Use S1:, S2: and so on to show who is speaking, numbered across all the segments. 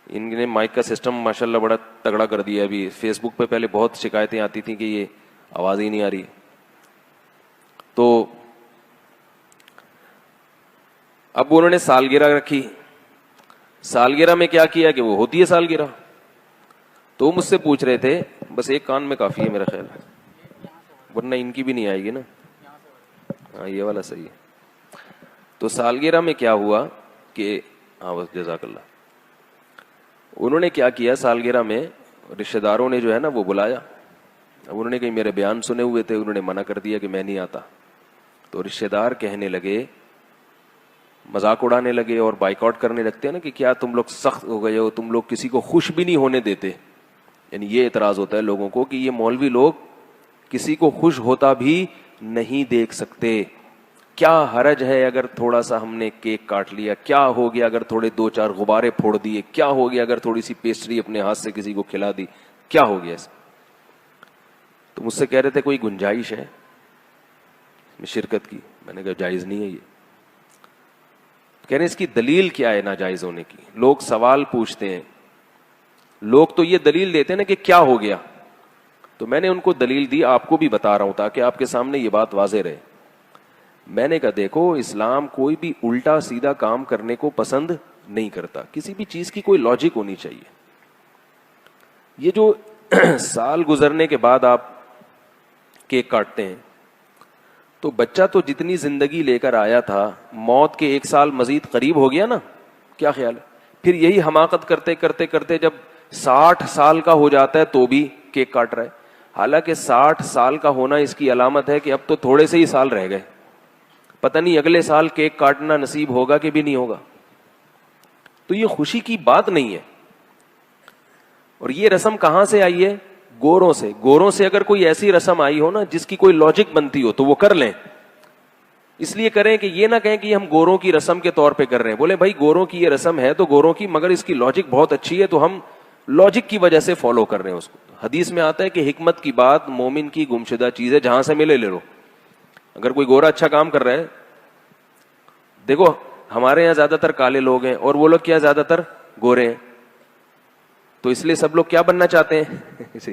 S1: ان نے مائک کا سسٹم ماشاءاللہ بڑا تگڑا کر دیا ابھی. فیس بک پہ پہلے بہت شکایتیں آتی تھیں کہ یہ آواز ہی نہیں آ رہی. تو اب انہوں نے سالگرہ رکھی. سالگرہ میں کیا کیا کہ وہ ہوتی ہے سالگرہ. تو وہ مجھ سے پوچھ رہے تھے, بس ایک کان میں کافی ہے میرا خیال ہے, ورنہ ان کی بھی نہیں آئے گی نا. ہاں یہ والا صحیح ہے. تو سالگرہ میں کیا ہوا کہ ہاں بس جزاک اللہ. انہوں نے کیا کیا سالگرہ میں, رشتہ داروں نے جو ہے نا وہ بلایا. اب انہوں نے کہیں میرے بیان سنے ہوئے تھے, انہوں نے منع کر دیا کہ میں نہیں آتا. تو رشتہ دار کہنے لگے, مذاق اڑانے لگے اور بائیکاٹ کرنے لگتے ہیں نا کہ کیا تم لوگ سخت ہو گئے ہو, تم لوگ کسی کو خوش بھی نہیں ہونے دیتے. یعنی یہ اعتراض ہوتا ہے لوگوں کو کہ یہ مولوی لوگ کسی کو خوش ہوتا بھی نہیں دیکھ سکتے. کیا حرج ہے اگر تھوڑا سا ہم نے کیک کاٹ لیا, کیا ہو گیا اگر تھوڑے 2-4 غبارے پھوڑ دیے, کیا ہو گیا اگر تھوڑی سی پیسٹری اپنے ہاتھ سے کسی کو کھلا دی, کیا ہو گیا اس. تو مجھ سے کہہ رہے تھے کوئی گنجائش ہے شرکت کی. میں نے کہا جائز نہیں ہے یہ. کہہ رہے ہیں اس کی دلیل کیا ہے ناجائز ہونے کی. لوگ سوال پوچھتے ہیں, لوگ تو یہ دلیل دیتے ہیں نا کہ کیا ہو گیا. تو میں نے ان کو دلیل دی, آپ کو بھی بتا رہا ہوں تاکہ آپ کے سامنے یہ بات واضح رہے. میں نے کہا دیکھو, اسلام کوئی بھی الٹا سیدھا کام کرنے کو پسند نہیں کرتا. کسی بھی چیز کی کوئی لاجک ہونی چاہیے. یہ جو سال گزرنے کے بعد آپ کیک کاٹتے ہیں, تو بچہ تو جتنی زندگی لے کر آیا تھا, موت کے 1 سال مزید قریب ہو گیا نا. کیا خیال ہے؟ پھر یہی حماقت کرتے کرتے کرتے جب 60 سال کا ہو جاتا ہے تو بھی کیک کاٹ رہا ہے. حالانکہ 60 سال کا ہونا اس کی علامت ہے کہ اب تو تھوڑے سے ہی سال رہ گئے, پتہ نہیں اگلے سال کیک کاٹنا نصیب ہوگا کہ بھی نہیں ہوگا. تو یہ خوشی کی بات نہیں ہے. اور یہ رسم کہاں سے آئی ہے؟ گوروں سے. گوروں سے اگر کوئی ایسی رسم آئی ہو نا جس کی کوئی لاجک بنتی ہو تو وہ کر لیں. اس لیے کریں کہ یہ نہ کہیں کہ ہم گوروں کی رسم کے طور پہ کر رہے ہیں. بولے بھائی گوروں کی یہ رسم ہے تو گوروں کی, مگر اس کی لاجک بہت اچھی ہے تو ہم لاجک کی وجہ سے فالو کر رہے ہیں اس کو. حدیث میں آتا ہے کہ حکمت کی بات مومن کی گمشدہ چیز ہے, جہاں سے ملے لے لو. اگر کوئی گورا اچھا کام کر رہا ہے, دیکھو ہمارے یہاں زیادہ تر کالے لوگ ہیں اور وہ لوگ کیا زیادہ تر گورے ہیں, تو اس لیے سب لوگ کیا بننا چاہتے ہیں؟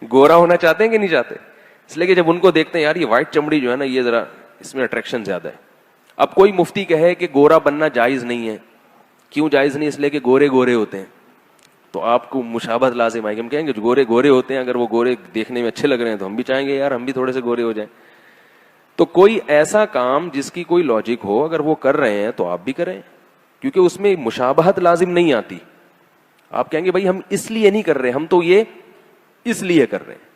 S1: گورا ہونا چاہتے ہیں کہ نہیں چاہتے؟ اس لیے کہ جب ان کو دیکھتے ہیں یار یہ وائٹ چمڑی جو ہے نا یہ ذرا اس میں اٹریکشن زیادہ ہے. اب کوئی مفتی کہے کہ گورا بننا جائز نہیں ہے. کیوں جائز نہیں؟ اس لیے کہ گورے گورے ہوتے ہیں. تو آپ کو مشابہت لازم آئے گی. ہم کہیں گے جو گورے گورے ہوتے ہیں, اگر وہ گورے دیکھنے میں اچھے لگ رہے ہیں تو ہم بھی چاہیں گے یار ہم بھی تھوڑے سے گورے ہو جائیں. تو کوئی ایسا کام جس کی کوئی لاجک ہو اگر وہ کر رہے ہیں تو آپ بھی کریں, کیونکہ اس میں مشابہت لازم نہیں آتی. آپ کہیں گے بھائی ہم اس لیے نہیں کر رہے, ہم تو یہ اس لیے کر رہے ہیں,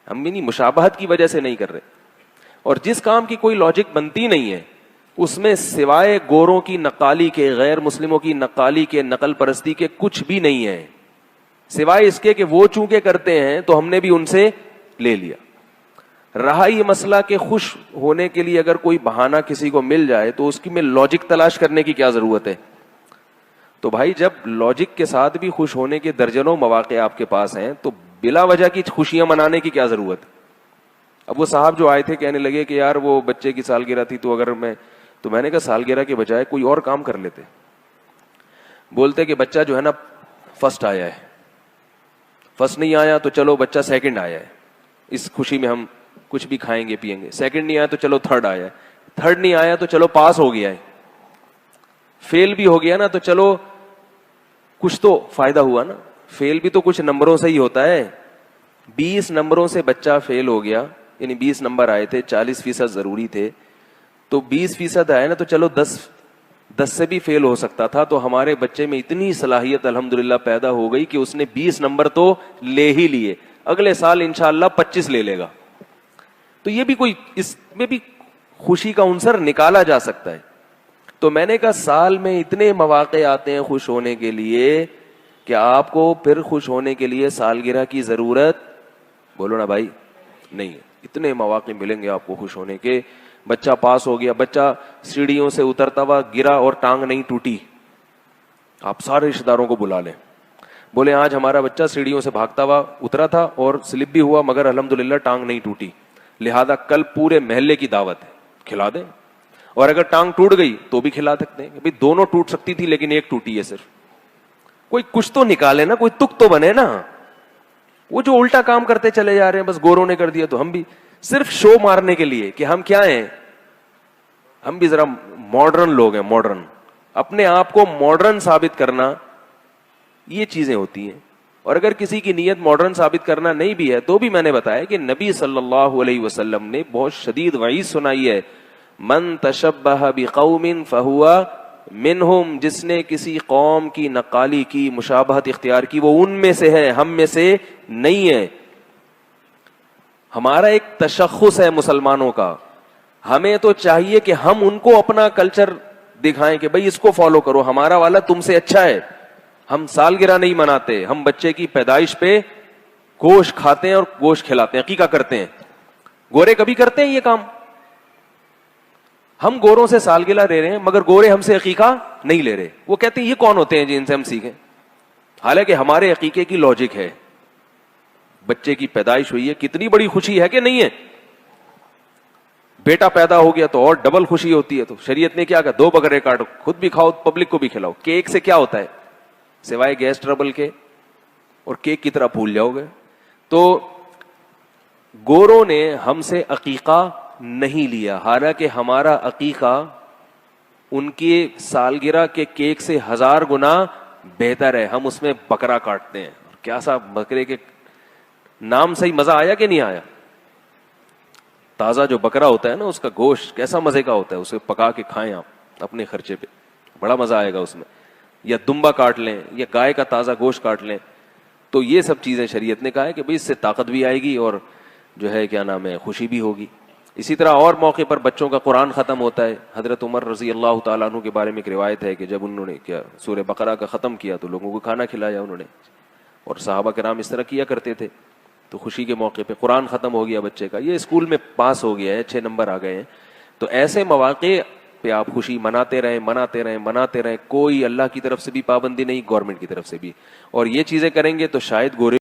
S1: ہم بھی نہیں مشابہت کی وجہ سے نہیں کر رہے. اور جس کام کی کوئی لاجک بنتی نہیں ہے اس میں سوائے گوروں کی نقالی کے, غیر مسلموں کی نقالی کے, نقل پرستی کے کچھ بھی نہیں ہے, سوائے اس کے کہ وہ چونکہ کرتے ہیں تو ہم نے بھی ان سے لے لیا. رہا یہ مسئلہ کہ خوش ہونے کے لیے اگر کوئی بہانہ کسی کو مل جائے تو اس کی میں لاجک تلاش کرنے کی کیا ضرورت ہے؟ تو بھائی جب لاجک کے ساتھ بھی خوش ہونے کے درجنوں مواقع آپ کے پاس ہیں تو بلا وجہ کی خوشیاں منانے کی کیا ضرورت؟ اب وہ صاحب جو آئے تھے کہنے لگے کہ یار وہ بچے کی سالگرہ تھی تو اگر میں نے کہا سالگرہ کے بجائے کوئی اور کام کر لیتے. بولتے کہ بچہ جو ہے نا فرسٹ آیا ہے, فرسٹ نہیں آیا تو چلو بچہ سیکنڈ آیا ہے, اس خوشی میں ہم کچھ بھی کھائیں گے پیئیں گے. سیکنڈ نہیں آیا تو چلو تھرڈ آیا ہے, تھرڈ نہیں آیا تو چلو پاس ہو گیا ہے, فیل بھی ہو گیا نا تو چلو کچھ تو فائدہ ہوا نا. فیل بھی تو کچھ نمبروں سے ہی ہوتا ہے. 20 نمبروں سے بچہ فیل ہو گیا, یعنی 20 نمبر آئے تھے, 40% ضروری تھے, تو 20% آئے نا تو چلو 10 سے بھی فیل ہو سکتا تھا. تو ہمارے بچے میں اتنی صلاحیت الحمدللہ پیدا ہو گئی کہ اس نے 20 نمبر تو لے ہی لیے, اگلے سال انشاءاللہ 25 لے لے گا. تو یہ بھی کوئی, اس میں بھی خوشی کا عنصر نکالا جا سکتا ہے. تو میں نے کہا سال میں اتنے مواقع آتے ہیں خوش ہونے کے لیے کہ آپ کو پھر خوش ہونے کے لیے سالگرہ کی ضرورت, بولو نا بھائی, نہیں ہے. اتنے مواقع ملیں گے آپ کو خوش ہونے کے. بچہ پاس ہو گیا, بچہ سیڑھیوں سے اترتا ہوا گرا اور ٹانگ نہیں ٹوٹی, آپ سارے رشتہ داروں کو بلا لیں, بولے آج ہمارا بچہ سیڑھیوں سے بھاگتا ہوا اترا تھا اور سلپ بھی ہوا مگر الحمدللہ ٹانگ نہیں ٹوٹی, لہذا کل پورے محلے کی دعوت ہے, کھلا دیں. اور اگر ٹانگ ٹوٹ گئی تو بھی کھلا سکتے ہیں, بھائی دونوں ٹوٹ سکتی تھی لیکن ایک ٹوٹی ہے صرف. کوئی کچھ تو نکالے نا, کوئی تک تو بنے نا. وہ جو الٹا کام کرتے چلے جا رہے ہیں, بس گوروں نے کر دیا تو ہم بھی, صرف شو مارنے کے لیے کہ ہم کیا ہیں, ہم بھی ذرا ماڈرن لوگ ہیں, ماڈرن, اپنے آپ کو ماڈرن ثابت کرنا, یہ چیزیں ہوتی ہیں. اور اگر کسی کی نیت ماڈرن ثابت کرنا نہیں بھی ہے تو بھی میں نے بتایا کہ نبی صلی اللہ علیہ وسلم نے بہت شدید وعید سنائی ہے, من تشبہ بقوم فہو منہم, جس نے کسی قوم کی نقالی کی, مشابہت اختیار کی, وہ ان میں سے ہے, ہم میں سے نہیں ہے. ہمارا ایک تشخص ہے مسلمانوں کا, ہمیں تو چاہیے کہ ہم ان کو اپنا کلچر دکھائیں کہ بھئی اس کو فالو کرو, ہمارا والا تم سے اچھا ہے. ہم سالگرہ نہیں مناتے, ہم بچے کی پیدائش پہ گوشت کھاتے ہیں اور گوشت کھلاتے ہیں, عقیقہ کرتے ہیں. گورے کبھی کرتے ہیں یہ کام؟ ہم گوروں سے سالگرہ لے رہے ہیں مگر گورے ہم سے عقیقہ نہیں لے رہے. وہ کہتے ہیں یہ کون ہوتے ہیں جن سے ہم سیکھیں, حالانکہ ہمارے عقیقے کی لاجک ہے. بچے کی پیدائش ہوئی ہے, کتنی بڑی خوشی ہے کہ نہیں ہے. بیٹا پیدا ہو گیا تو اور ڈبل خوشی ہوتی ہے. تو شریعت نے کیا کہا, 2 بکرے کاٹو, خود بھی کھاؤ, پبلک کو بھی کھلاؤ. کیک سے کیا ہوتا ہے سوائے گیس ٹربل کے, اور کیک کی طرح بھول جاؤ گے. تو گوروں نے ہم سے عقیقہ نہیں لیا, حالانکہ ہمارا عقیقہ ان کی سالگرہ کے کیک سے 1000 گنا بہتر ہے. ہم اس میں بکرا کاٹتے ہیں. کیا سا بکرے کے نام سے ہی مزہ آیا کہ نہیں آیا؟ تازہ جو بکرا ہوتا ہے نا, اس کا گوشت کیسا مزے کا ہوتا ہے, اسے پکا کے کھائیں آپ اپنے خرچے پہ, بڑا مزہ آئے گا اس میں. یا دمبا کاٹ لیں, یا گائے کا تازہ گوشت کاٹ لیں. تو یہ سب چیزیں شریعت نے کہا ہے کہ بھئی اس سے طاقت بھی آئے گی اور جو ہے کیا نام ہے خوشی بھی ہوگی. اسی طرح اور موقع پر بچوں کا قرآن ختم ہوتا ہے. حضرت عمر رضی اللہ تعالیٰ عنہ کے بارے میں ایک روایت ہے کہ جب انہوں نے کیا سورہ بقرہ کا ختم کیا تو لوگوں کو کھانا کھلایا انہوں نے, اور صحابہ کرام اس طرح کیا کرتے تھے. تو خوشی کے موقع پہ قرآن ختم ہو گیا بچے کا, یہ اسکول میں پاس ہو گیا ہے, 6 نمبر آ گئے ہیں. تو ایسے مواقع پہ آپ خوشی مناتے رہیں. کوئی اللہ کی طرف سے بھی پابندی نہیں, گورنمنٹ کی طرف سے بھی. اور یہ چیزیں کریں گے تو شاید گورے